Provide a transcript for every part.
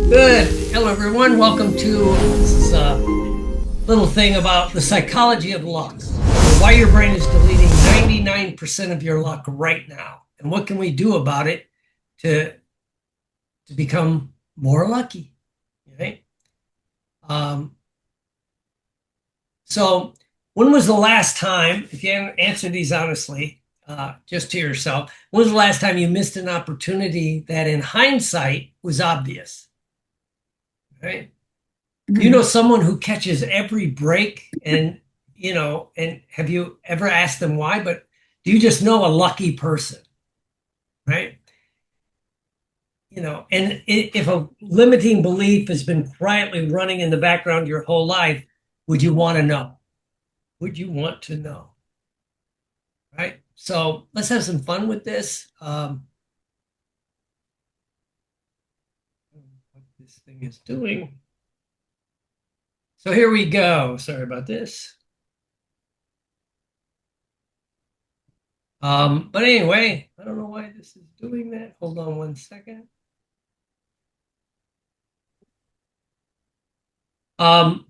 Good. Hello, everyone. Welcome to this little thing about the psychology of luck. Why your brain is deleting 99% of your luck right now, and what can we do about it to become more lucky? Right. So, when was the last time, if you answer these honestly, just to yourself, when was the last time you missed an opportunity that, in hindsight, was obvious? Right. You know someone who catches every break and have you ever asked them why? But do you just know a lucky person? Right. And if a limiting belief has been quietly running in the background your whole life, would you want to know? Would you want to know? Right. So let's have some fun with this. What this thing is doing. So here we go. Sorry about this. But anyway, I don't know why this is doing that. Hold on one second. Hold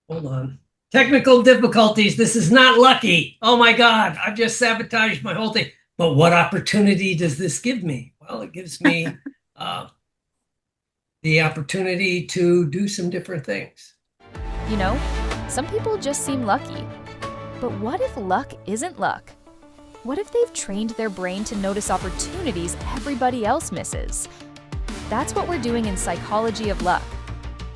on. Technical difficulties. This is not lucky. Oh my God, I've just sabotaged my whole thing. But what opportunity does this give me? Well, it gives me the opportunity to do some different things. You know, some people just seem lucky. But what if luck isn't luck? What if they've trained their brain to notice opportunities everybody else misses? That's what we're doing in Psychology of Luck.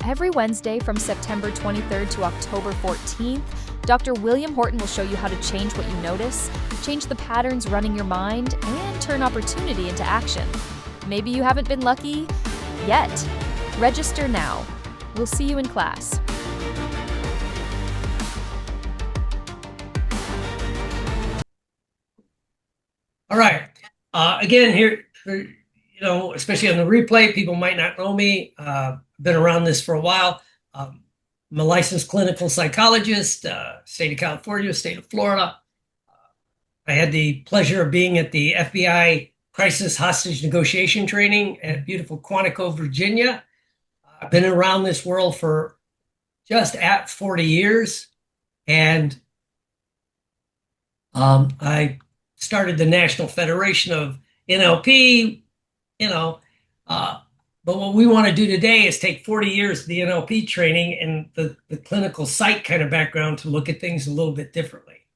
Every Wednesday from September 23rd to October 14th, Dr. William Horton will show you how to change what you notice, change the patterns running your mind, and turn opportunity into action. Maybe you haven't been lucky yet. Register now. We'll see you in class. All right. Again, here, especially on the replay, people might not know me. I've been around this for a while. I'm a licensed clinical psychologist, state of California, state of Florida. I had the pleasure of being at the FBI crisis hostage negotiation training at beautiful Quantico, Virginia. I've been around this world for just at 40 years. And I started the National Federation of NLP, but what we want to do today is take 40 years of the NLP training and the clinical psych kind of background to look at things a little bit differently.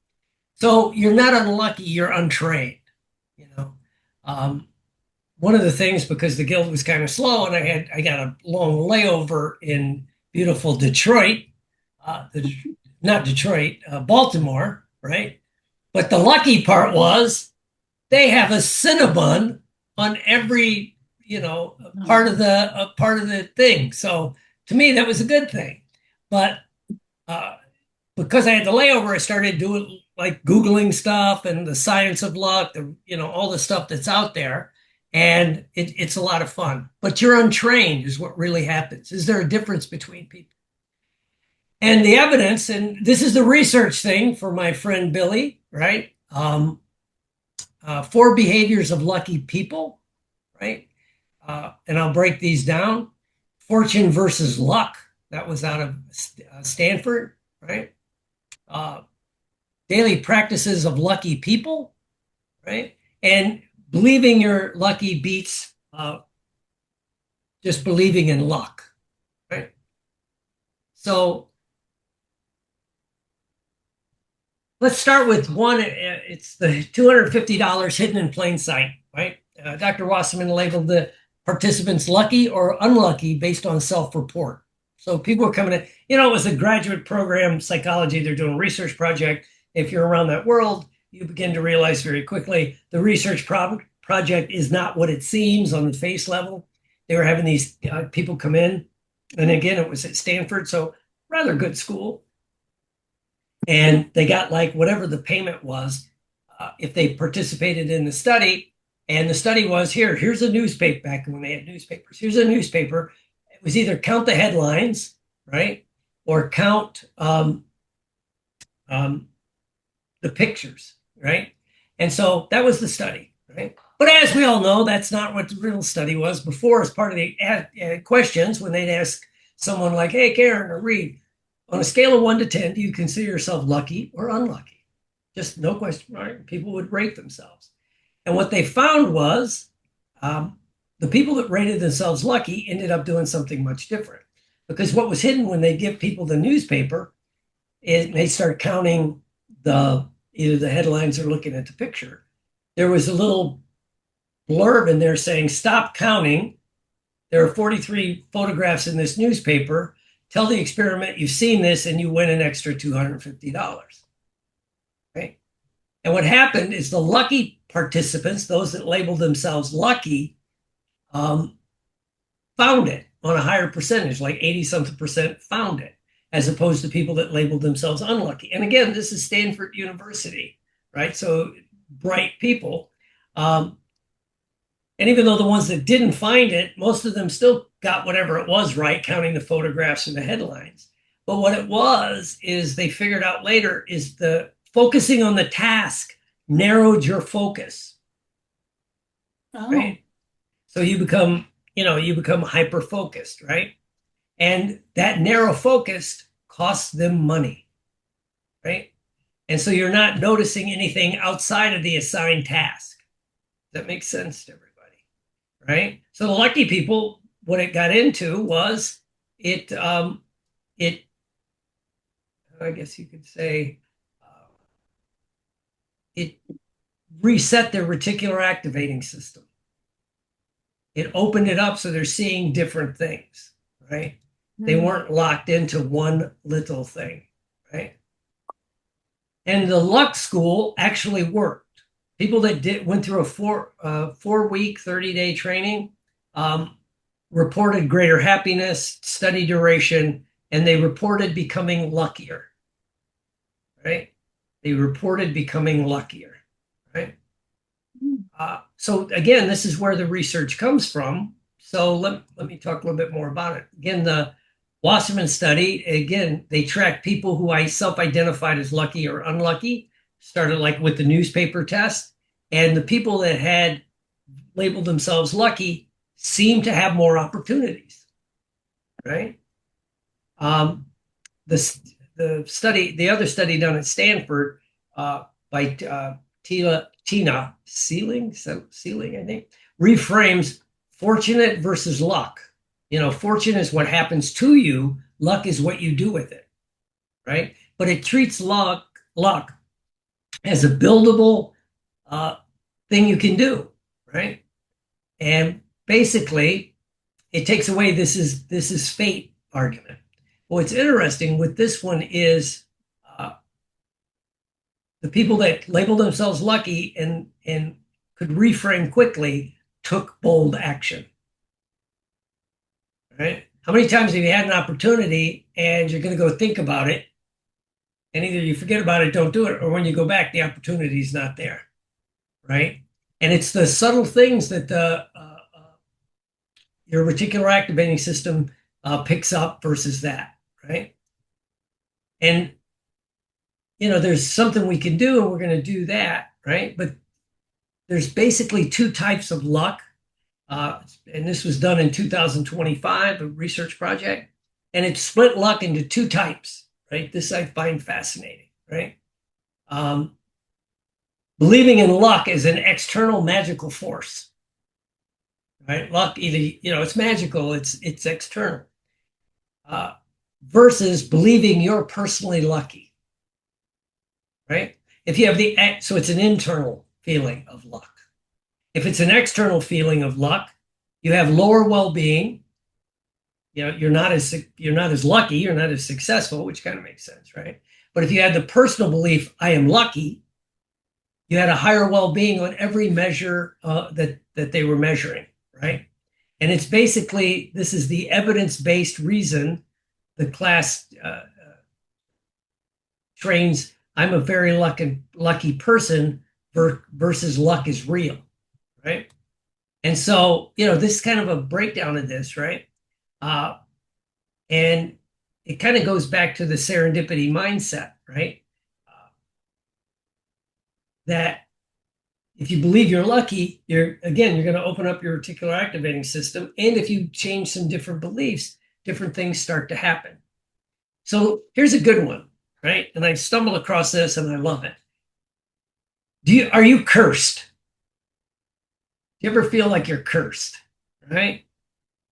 So you're not unlucky, you're untrained. One of the things, because the guild was kind of slow and I got a long layover in beautiful Detroit, not Detroit, Baltimore, right? But the lucky part was they have a Cinnabon on every, part of the thing. So to me, that was a good thing. But because I had the layover, I started doing like Googling stuff and the science of luck, all the stuff that's out there. And it's a lot of fun. But you're untrained is what really happens. Is there a difference between people? And the evidence, and this is the research thing for my friend Billy, right? 4 behaviors of lucky people, right? And I'll break these down. Fortune versus luck. That was out of Stanford, right? Daily practices of lucky people, right? And believing you're lucky beats just believing in luck, right? So let's start with one. It's the $250 hidden in plain sight, right? Dr. Wasserman labeled the participants lucky or unlucky based on self-report. So people are coming in, it was a graduate program, psychology. They're doing a research project. If you're around that world, you begin to realize very quickly the research project is not what it seems on the face level. They were having these people come in. And again, it was at Stanford, so rather good school. And they got like whatever the payment was if they participated in the study. And the study was here's a newspaper, back when they had newspapers. Here's a newspaper. It was either count the headlines, right? Or count the pictures, right? And so that was the study, right? But as we all know, that's not what the real study was. Before, as part of the questions, when they'd ask someone like, hey, Karen or Reed, on a scale of 1 to 10, do you consider yourself lucky or unlucky? Just no question, right? People would rate themselves. And what they found was the people that rated themselves lucky ended up doing something much different. Because what was hidden when they give people the newspaper is they start counting either the headlines or looking at the picture. There was a little blurb in there saying, stop counting. There are 43 photographs in this newspaper. Tell the experiment you've seen this and you win an extra $250. Right? And what happened is the lucky participants, those that labeled themselves lucky, found it on a higher percentage, like 80-something percent found it, as opposed to people that labeled themselves unlucky. And again, this is Stanford University, right? So bright people. And even though the ones that didn't find it, most of them still got whatever it was right, counting the photographs and the headlines. But what it was is they figured out later is the focusing on the task narrowed your focus. Oh. Right? So you become hyper focused, right? And that narrow focus costs them money, right? And so you're not noticing anything outside of the assigned task. That makes sense to everybody, right? So the lucky people, what it got into was it, I guess you could say, it reset their reticular activating system. It opened it up so they're seeing different things, right? They weren't locked into one little thing, right? And the luck school actually worked. People that went through a 4-week, 30-day training reported greater happiness, study duration, and they reported becoming luckier, right? They reported becoming luckier, right? So again, this is where the research comes from. So let me talk a little bit more about it. Again, the Wasserman study, again, they tracked people who I self-identified as lucky or unlucky, started like with the newspaper test, and the people that had labeled themselves lucky seemed to have more opportunities, right? The other study done at Stanford by Tina Sealing, I think, reframes fortunate versus luck. Fortune is what happens to you. Luck is what you do with it, right? But it treats luck as a buildable thing you can do, right? And basically, it takes away this is fate argument. What's interesting with this one is the people that labeled themselves lucky and could reframe quickly took bold action. Right? How many times have you had an opportunity and you're going to go think about it, and either you forget about it, don't do it, or when you go back, the opportunity is not there, right? And it's the subtle things that your reticular activating system picks up versus that, right? And there's something we can do, and we're going to do that, right? But there's basically 2 types of luck. And this was done in 2025, a research project, and it split luck into 2 types, right? This I find fascinating, right? Believing in luck as an external magical force, right? Luck, either, it's magical, it's external, versus believing you're personally lucky, right? If you have so it's an internal feeling of luck. If it's an external feeling of luck, you have lower well-being. You're not as lucky, you're not as successful, which kind of makes sense, right? But if you had the personal belief, I am lucky, you had a higher well-being on every measure that they were measuring, right? And it's basically, this is the evidence-based reason the class trains, I'm a very lucky person versus luck is real. Right. And so, this is kind of a breakdown of this, right? And it kind of goes back to the serendipity mindset, right? That, if you believe you're lucky, you're going to open up your reticular activating system. And if you change some different beliefs, different things start to happen. So here's a good one, right? And I stumbled across this and I love it. Are you cursed? Do you ever feel like you're cursed, right?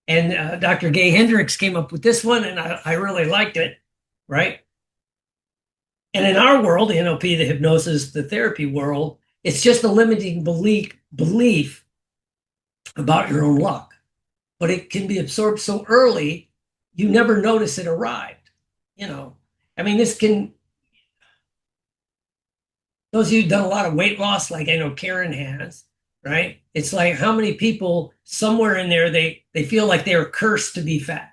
And Dr. Gay Hendricks came up with this one, and I really liked it, right? And in our world, the NLP, the hypnosis, the therapy world, it's just a limiting belief about your own luck. But it can be absorbed so early, you never notice it arrived. I mean, those of you who've done a lot of weight loss, like I know Karen has, right? It's like how many people somewhere in there, they feel like they are cursed to be fat.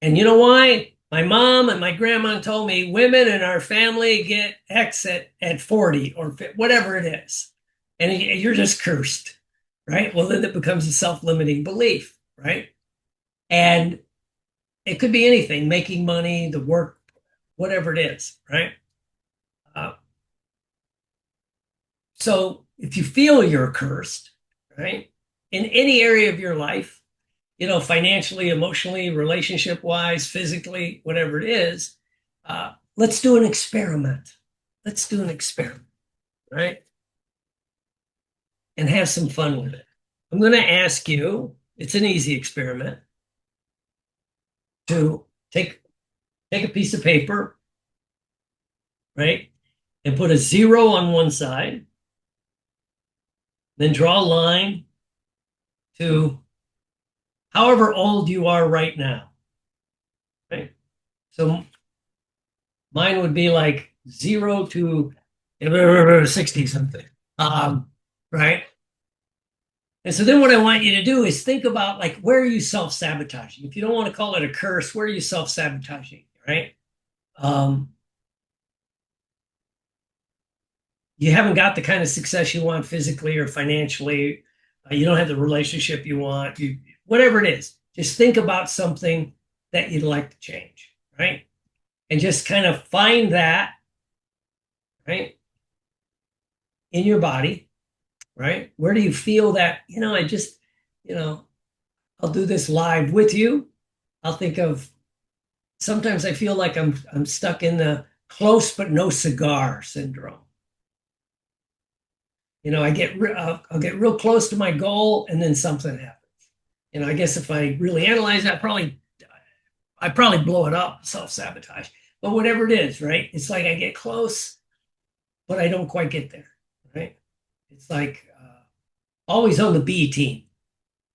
And you know why? My mom and my grandma told me women in our family get X at 40 or whatever it is. And you're just cursed, right? Well, then it becomes a self-limiting belief, right? And it could be anything, making money, the work, whatever it is, right? So if you feel you're cursed, right, in any area of your life, financially, emotionally, relationship-wise, physically, whatever it is, let's do an experiment. Let's do an experiment, right? And have some fun with it. I'm going to ask you, it's an easy experiment, to take a piece of paper, right, and put a 0 on one side, then draw a line to however old you are right now, right? So mine would be like 0 to 60 something, right? And so then what I want you to do is think about, like, where are you self-sabotaging? If you don't want to call it a curse, where are you self-sabotaging, right? You haven't got the kind of success you want physically or financially. You don't have the relationship you want. Whatever it is, just think about something that you'd like to change, right? And just kind of find that, right, in your body, right? Where do you feel that, I'll do this live with you. I'll think of, sometimes I feel like I'm stuck in the close but no cigar syndrome. I'll get real close to my goal and then something happens. I guess if I really analyze that, I probably blow it up, self-sabotage. But whatever it is, right? It's like I get close, but I don't quite get there, right? It's like always on the B team.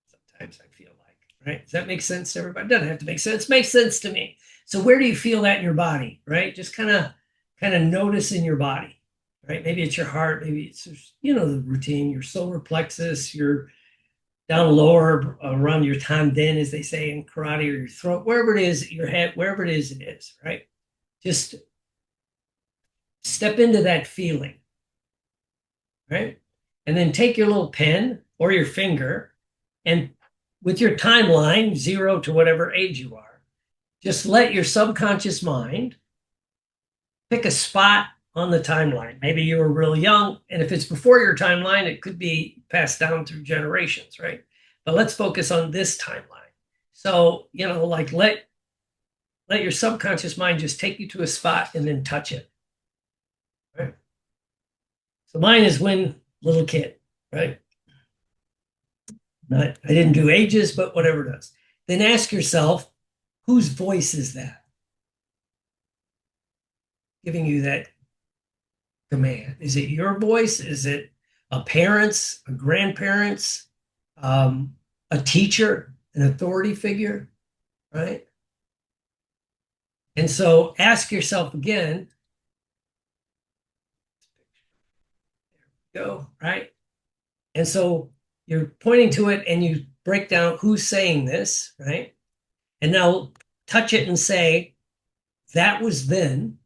Sometimes I feel like, right? Does that make sense to everybody? It doesn't have to make sense. It makes sense to me. So where do you feel that in your body, right? Just kind of notice in your body, right? Maybe it's your heart, maybe it's, the routine, your solar plexus, your down lower around your tanden, as they say in karate, or your throat, wherever it is, your head, wherever it is, right? Just step into that feeling, right? And then take your little pen or your finger, and with your timeline, 0 to whatever age you are, just let your subconscious mind pick a spot on the timeline. Maybe you were real young, and if it's before your timeline, it could be passed down through generations, right? But let's focus on this timeline. So, like let your subconscious mind just take you to a spot and then touch it, right? So mine is when little kid, right? I didn't do ages, but whatever it is. Then ask yourself, whose voice is that giving you that command? Is it your voice? Is it a parent's, a grandparent's, a teacher, an authority figure, right? And so ask yourself again, there we go, right? And so you're pointing to it and you break down who's saying this, right? And now touch it and say, that was then.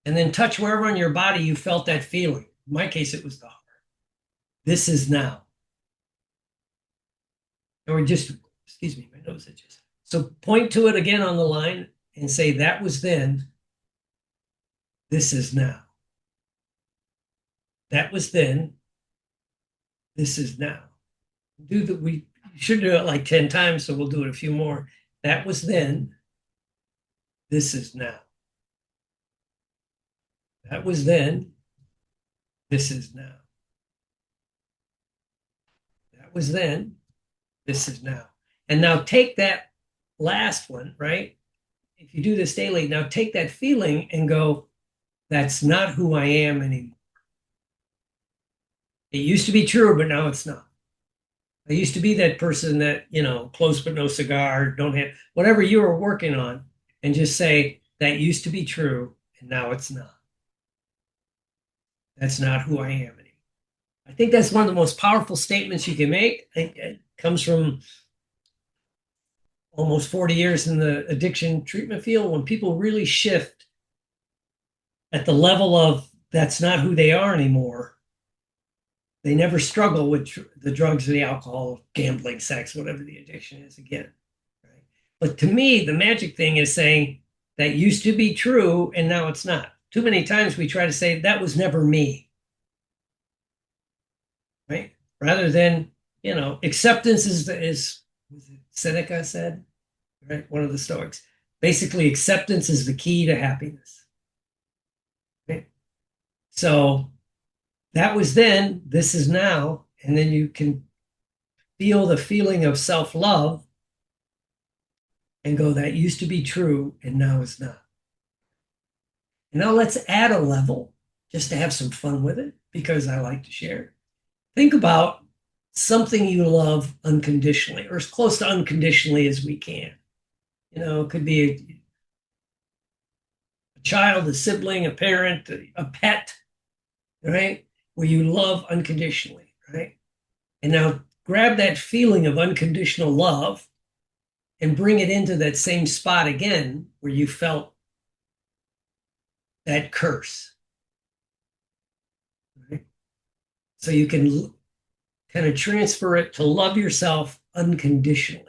And then touch wherever on your body you felt that feeling. In my case, it was the heart. This is now. Or just, excuse me, my nose itches. So point to it again on the line and say, that was then. This is now. That was then. This is now. We should do it like 10 times, so we'll do it a few more. That was then. This is now. That was then. This is now. That was then. This is now. And now take that last one, right? If you do this daily, now take that feeling and go, that's not who I am anymore. It used to be true, but now it's not. I used to be that person that, close but no cigar, don't have whatever you were working on, and just say, that used to be true, and now it's not. That's not who I am anymore. I think that's one of the most powerful statements you can make. It comes from almost 40 years in the addiction treatment field. When people really shift at the level of that's not who they are anymore, they never struggle with the drugs or the alcohol, gambling, sex, whatever the addiction is again. Right? But to me, the magic thing is saying that used to be true and now it's not. Too many times we try to say that was never me. Right? Rather than, acceptance is Seneca said, right? One of the Stoics. Basically, acceptance is the key to happiness. Right? So that was then, this is now, and then you can feel the feeling of self-love and go, that used to be true, and now it's not. And now let's add a level just to have some fun with it, because I like to share. Think about something you love unconditionally, or as close to unconditionally as we can. It could be a child, a sibling, a parent, a pet, right? Where you love unconditionally, right? And now grab that feeling of unconditional love and bring it into that same spot again where you felt that curse, right? So you can kind of transfer it to love yourself unconditionally.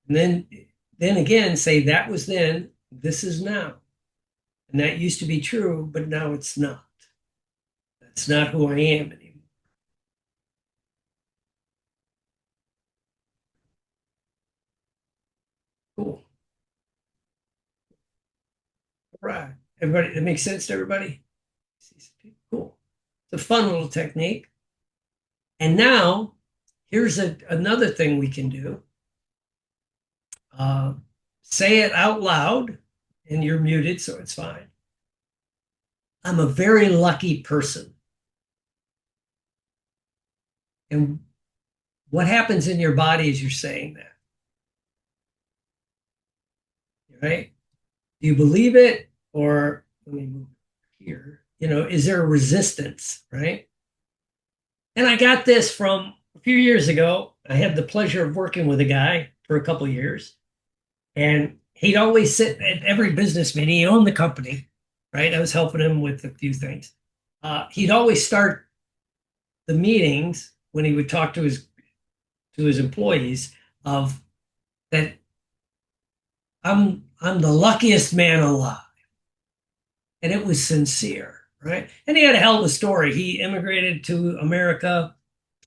And then again, say that was then, this is now. And that used to be true, but now it's not. That's not who I am anymore. Cool. All right. Everybody, that makes sense to everybody? Cool. It's a fun little technique. And now, here's another thing we can do. Say it out loud, and you're muted, so it's fine. I'm a very lucky person. And what happens in your body as you're saying that? Right? Do you believe it? Or let me move here. Is there a resistance? Right? And I got this from a few years ago. I had the pleasure of working with a guy for a couple of years. And he'd always sit at every business meeting. He owned the company, right? I was helping him with a few things. He'd always start the meetings when he would talk to his employees of that I'm the luckiest man alive. And it was sincere, right? And he had a hell of a story. He immigrated to America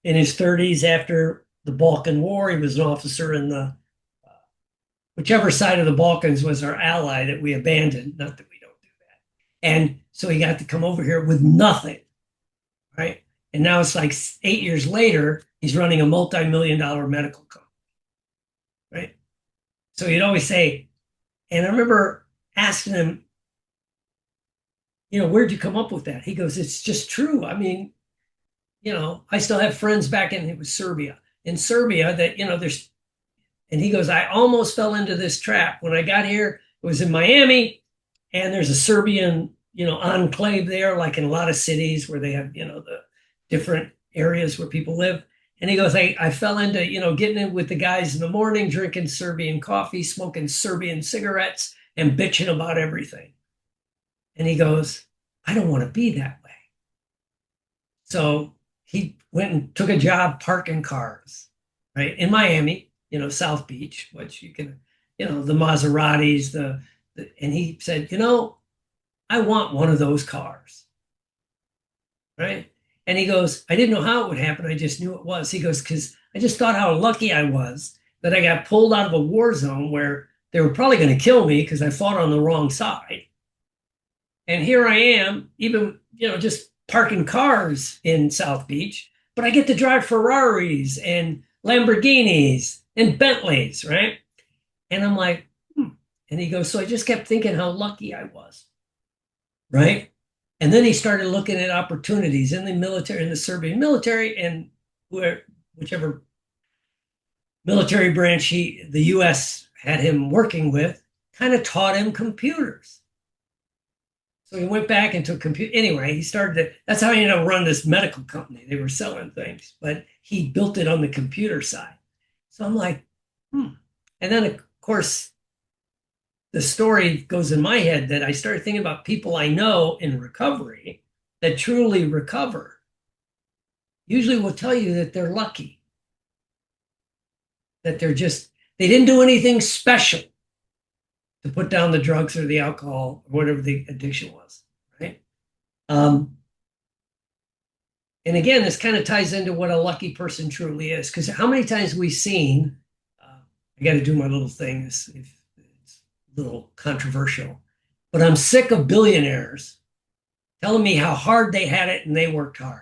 in his 30s after the Balkan War. He was an officer in the whichever side of the Balkans was our ally that we abandoned. Not that we don't do that. And so he got to come over here with nothing, right? And now it's like 8 years later, he's running a multi-million-dollar medical company, right? So he'd always say, and I remember asking him, where'd you come up with that? He goes, it's just true. I mean, I still have friends back in Serbia. In Serbia that, there's, and he goes, I almost fell into this trap. When I got here, it was in Miami, and there's a Serbian, enclave there, like in a lot of cities where they have, the different areas where people live. And he goes, I fell into, getting in with the guys in the morning, drinking Serbian coffee, smoking Serbian cigarettes, and bitching about everything. And he goes, I don't want to be that way. So he went and took a job parking cars, right, in Miami, South Beach, which you can, the Maseratis, and he said, I want one of those cars. Right. And he goes, I didn't know how it would happen. I just knew it was. He goes, because I just thought how lucky I was that I got pulled out of a war zone where they were probably going to kill me because I fought on the wrong side. And here I am, even, just parking cars in South Beach, but I get to drive Ferraris and Lamborghinis and Bentleys, right? And I'm like, And he goes, so I just kept thinking how lucky I was, right? And then he started looking at opportunities in the military, in the Serbian military, and whichever military branch the U.S. had him working with, kind of taught him computers. So he went back into computer. Anyway, he started to, that's how he ended up running this medical company. They were selling things, but he built it on the computer side. So I'm like, And then, of course, the story goes in my head that I started thinking about people I know in recovery that truly recover. Usually will tell you that they're lucky, that they didn't do anything special to put down the drugs or the alcohol or whatever the addiction was, right? And again, this kind of ties into what a lucky person truly is, because how many times we've seen, I got to do my little thing, if it's a little controversial, but I'm sick of billionaires telling me how hard they had it and they worked hard.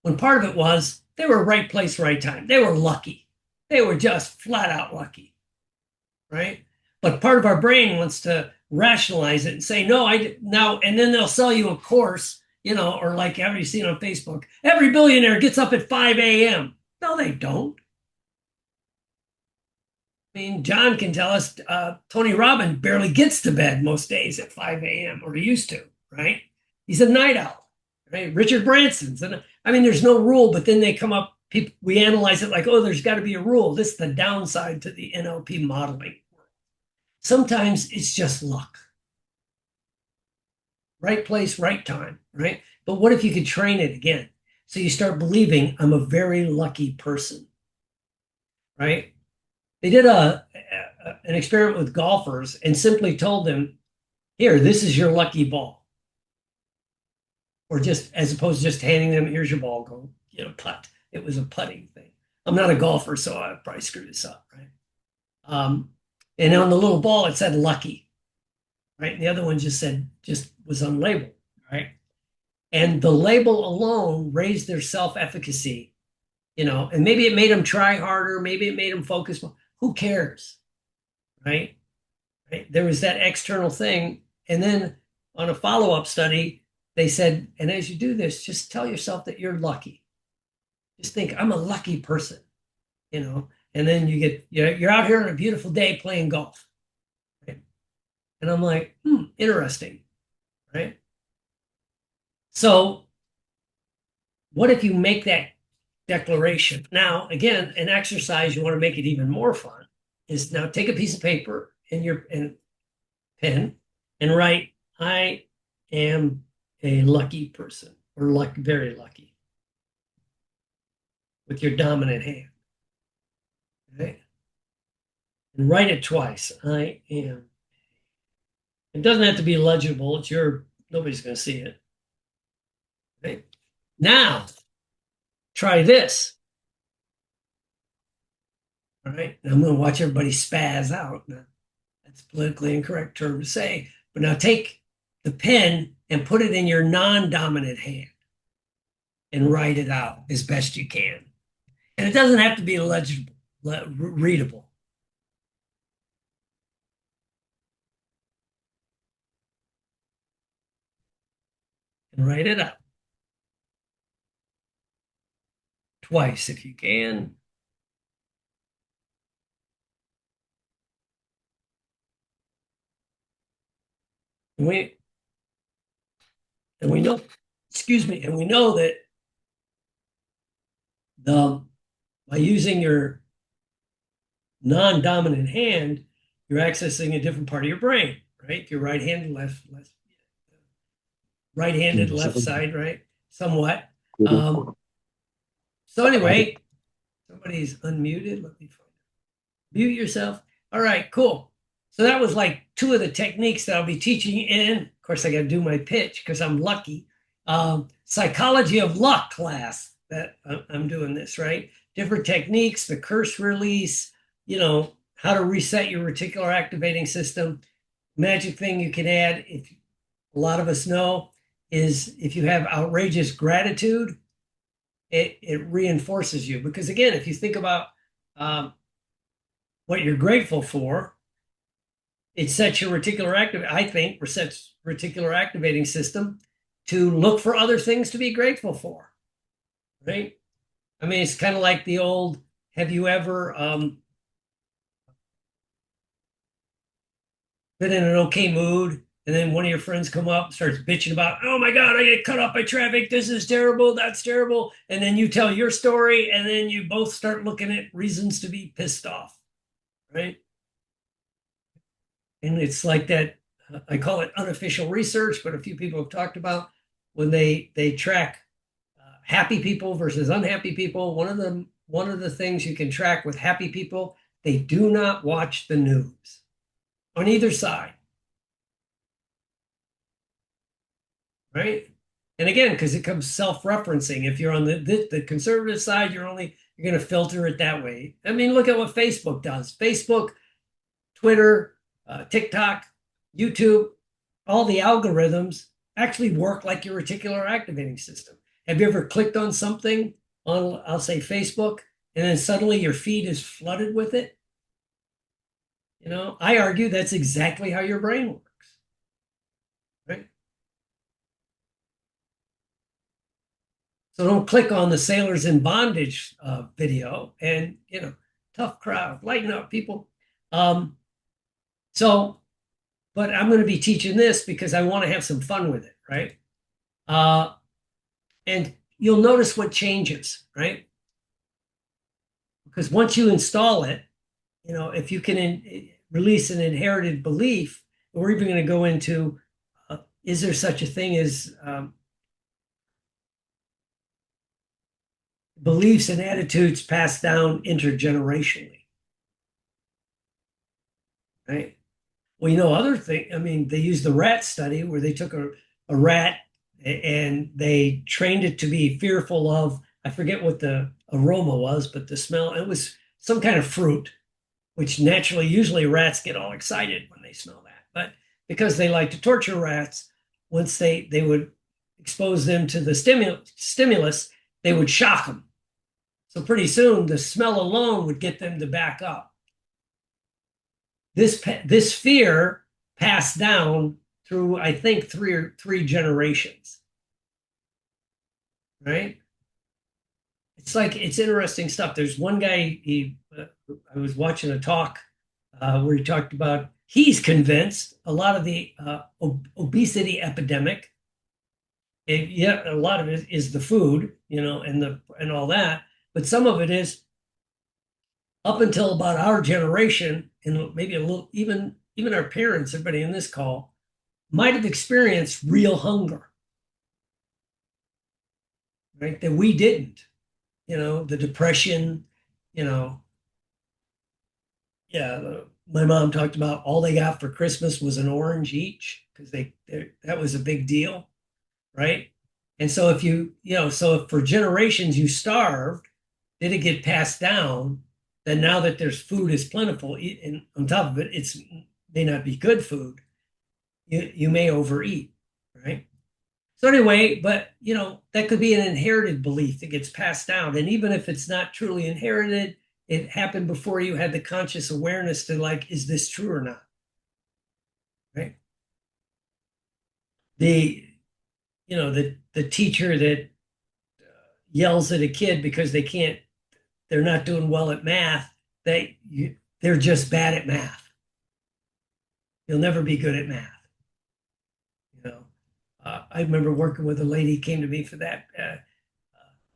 When part of it was they were right place, right time. They were lucky. They were just flat out lucky, right? But part of our brain wants to rationalize it and say, no, now, and then they'll sell you a course, or like every seen on Facebook, every billionaire gets up at 5 a.m. No, they don't. I mean, John can tell us Tony Robbins barely gets to bed most days at 5 a.m. or he used to, right? He's a night owl, right? Richard Branson's. And I mean, there's no rule, but then they come up, we analyze it like, oh, there's got to be a rule. This is the downside to the NLP modeling. Sometimes it's just luck. Right place, right time, right? But what if you could train it again? So you start believing I'm a very lucky person, right? They did an experiment with golfers and simply told them, here, this is your lucky ball. Or just, as opposed to just handing them, here's your ball, go, putt. It was a putting thing. I'm not a golfer, so I probably screwed this up, right? And on the little ball, it said lucky, right? And the other one just was unlabeled, right? And the label alone raised their self-efficacy, and maybe it made them try harder. Maybe it made them focus more. Who cares, right? There was that external thing. And then on a follow-up study, they said, and as you do this, just tell yourself that you're lucky. Just think, I'm a lucky person, and then you're out here on a beautiful day playing golf. Right? And I'm like, interesting, right? So what if you make that declaration? Now, again, an exercise, you want to make it even more fun, is now take a piece of paper and pen and write, I am a lucky person, or very lucky, with your dominant hand. Okay? And write it twice. I am. It doesn't have to be legible. Nobody's going to see it. Okay? Now, try this. All right. Now I'm going to watch everybody spaz out. Now, that's a politically incorrect term to say. But now take the pen and put it in your non-dominant hand and write it out as best you can. And it doesn't have to be legible, readable. And write it out. Twice if you can. And we know, and we know that by using your non-dominant hand, you're accessing a different part of your brain, right? Your right-handed, right-handed, left side, right? Somewhat. So anyway, somebody's unmuted. Let me find it. Mute yourself. All right, cool. So that was like 2 of the techniques that I'll be teaching in course, I got to do my pitch because I'm lucky. Psychology of luck class that I'm doing this, right? Different techniques, the curse release, how to reset your reticular activating system. Magic thing you can add, if a lot of us know, is if you have outrageous gratitude, it reinforces you. Because again, if you think about what you're grateful for, it sets your reticular activating system to look for other things to be grateful for, right? I mean, it's kind of like the old, have you ever been in an okay mood and then one of your friends come up and starts bitching about, oh my God, I get cut off by traffic. This is terrible. That's terrible. And then you tell your story and then you both start looking at reasons to be pissed off, right? And it's like that, I call it unofficial research, but a few people have talked about when they track happy people versus unhappy people. One of the things you can track with happy people, they do not watch the news on either side, right? And again, because it comes self-referencing. If you're on the conservative side, you're going to filter it that way. I mean, look at what Facebook does. Facebook, Twitter, TikTok, YouTube, all the algorithms actually work like your reticular activating system. Have you ever clicked on something on, I'll say Facebook, and then suddenly your feed is flooded with it? I argue that's exactly how your brain works, right? So don't click on the sailors in bondage video and, tough crowd, lighten up, people. But I'm going to be teaching this because I want to have some fun with it, right? And you'll notice what changes, right? Because once you install it, if you can release an inherited belief, we're even going to go into, is there such a thing as beliefs and attitudes passed down intergenerationally, right? Well, other thing, I mean, they used the rat study where they took a rat and they trained it to be fearful of, I forget what the aroma was, but the smell, it was some kind of fruit, which naturally, usually rats get all excited when they smell that. But because they like to torture rats, once they would expose them to the stimulus, they would shock them. So pretty soon, the smell alone would get them to back up. This fear passed down through, I think, three generations, right? It's interesting stuff. There's one guy, I was watching a talk where he talked about, he's convinced a lot of the obesity epidemic, a lot of it is the food, and all that, but some of it is up until about our generation, and maybe a little, even our parents, everybody in this call, might have experienced real hunger, right? That we didn't. The depression, my mom talked about all they got for Christmas was an orange each because that was a big deal, right? And so if for generations you starved, did it get passed down? Then now that there's food is plentiful, and on top of it, may not be good food. You may overeat, right? So anyway, but that could be an inherited belief that gets passed down, and even if it's not truly inherited, it happened before you had the conscious awareness to is this true or not, right? The teacher that yells at a kid because they're not doing well at math, they're just bad at math. You'll never be good at math. I remember working with a lady, came to me for that. I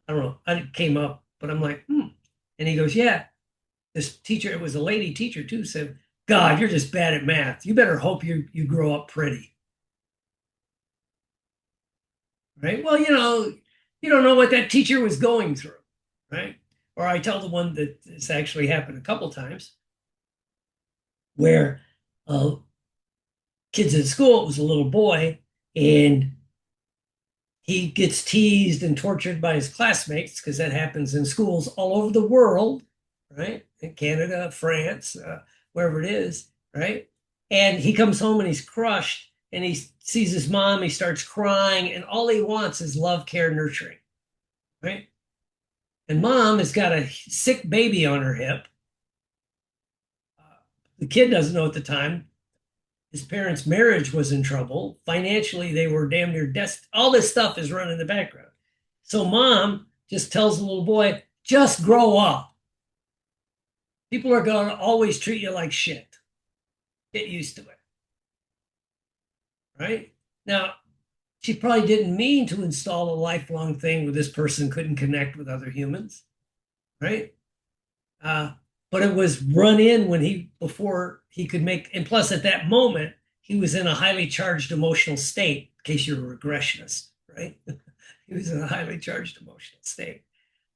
don't know, it came up, but I'm like, And he goes, yeah, this teacher, it was a lady teacher too, said, God, you're just bad at math. You better hope you grow up pretty. Right? Well, you don't know what that teacher was going through, right? Or I tell the one that this actually happened a couple times where kids at school. It was a little boy, and he gets teased and tortured by his classmates because that happens in schools all over the world, right? In Canada, France, wherever it is, right? And he comes home and he's crushed, and he sees his mom. He starts crying, and all he wants is love, care, nurturing, right? And mom has got a sick baby on her hip. The kid doesn't know at the time his parents' marriage was in trouble. Financially, they were damn near destitute. All this stuff is running in the background. So mom just tells the little boy, just grow up. People are going to always treat you like shit. Get used to it. Right? Now, she probably didn't mean to install a lifelong thing where this person couldn't connect with other humans. Right? But it was run in before he could make, and plus at that moment, he was in a highly charged emotional state, in case you're a regressionist, right? He was in a highly charged emotional state.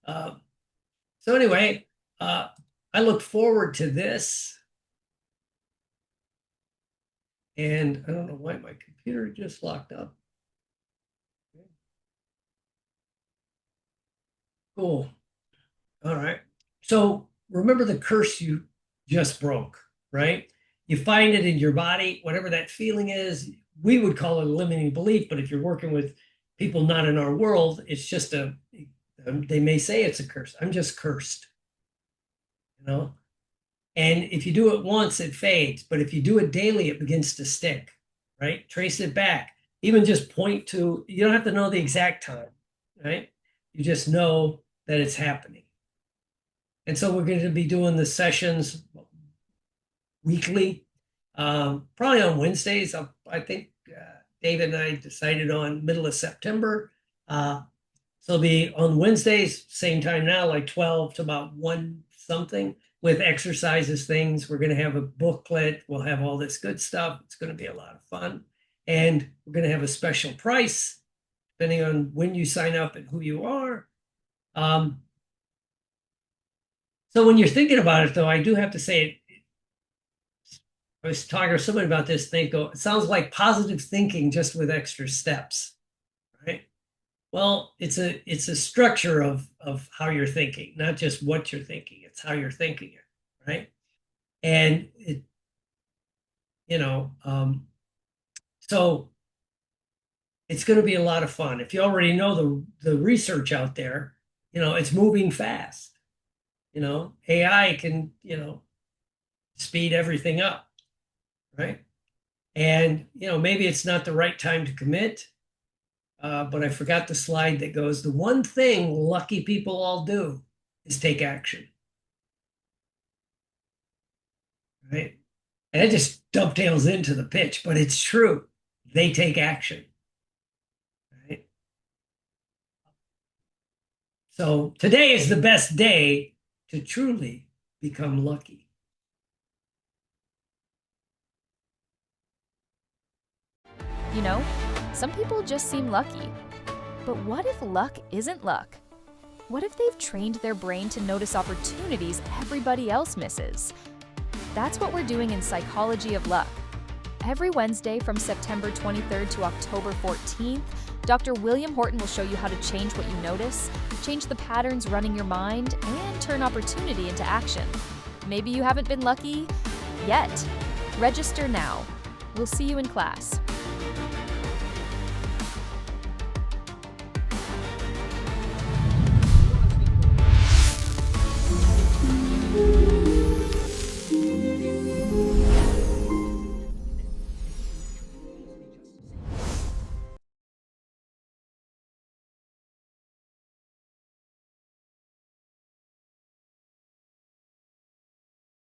So anyway, I look forward to this. And I don't know why my computer just locked up. Cool. All right. So remember the curse you just broke, right? You find it in your body, whatever that feeling is. We would call it a limiting belief, but if you're working with people not in our world, it's just they may say it's a curse. I'm just cursed, you know? And if you do it once, it fades. But if you do it daily, it begins to stick, right? Trace it back. Even just point to, you don't have to know the exact time, right? You just know that it's happening. And so we're going to be doing the sessions weekly, probably on Wednesdays. I think David and I decided on middle of September. So it'll be on Wednesdays, same time now, like 12 to about 1 something, with exercises, things. We're going to have a booklet. We'll have all this good stuff. It's going to be a lot of fun. And we're going to have a special price, depending on when you sign up and who you are. So when you're thinking about it, though, I do have to say, I was talking to somebody about this. They go, it sounds like positive thinking just with extra steps, right? Well, it's a structure of how you're thinking, not just what you're thinking. It's how you're thinking it, right? And it, so it's going to be a lot of fun. If you already know the research out there, it's moving fast. AI can, speed everything up, right? And, maybe it's not the right time to commit, but I forgot the slide that goes, the one thing lucky people all do is take action, right? And it just dovetails into the pitch, but it's true. They take action, right? So today is the best day to truly become lucky. Some people just seem lucky. But what if luck isn't luck? What if they've trained their brain to notice opportunities everybody else misses? That's what we're doing in Psychology of Luck. Every Wednesday from September 23rd to October 14th, Dr. William Horton will show you how to change what you notice, change the patterns running your mind, and turn opportunity into action. Maybe you haven't been lucky yet. Register now. We'll see you in class.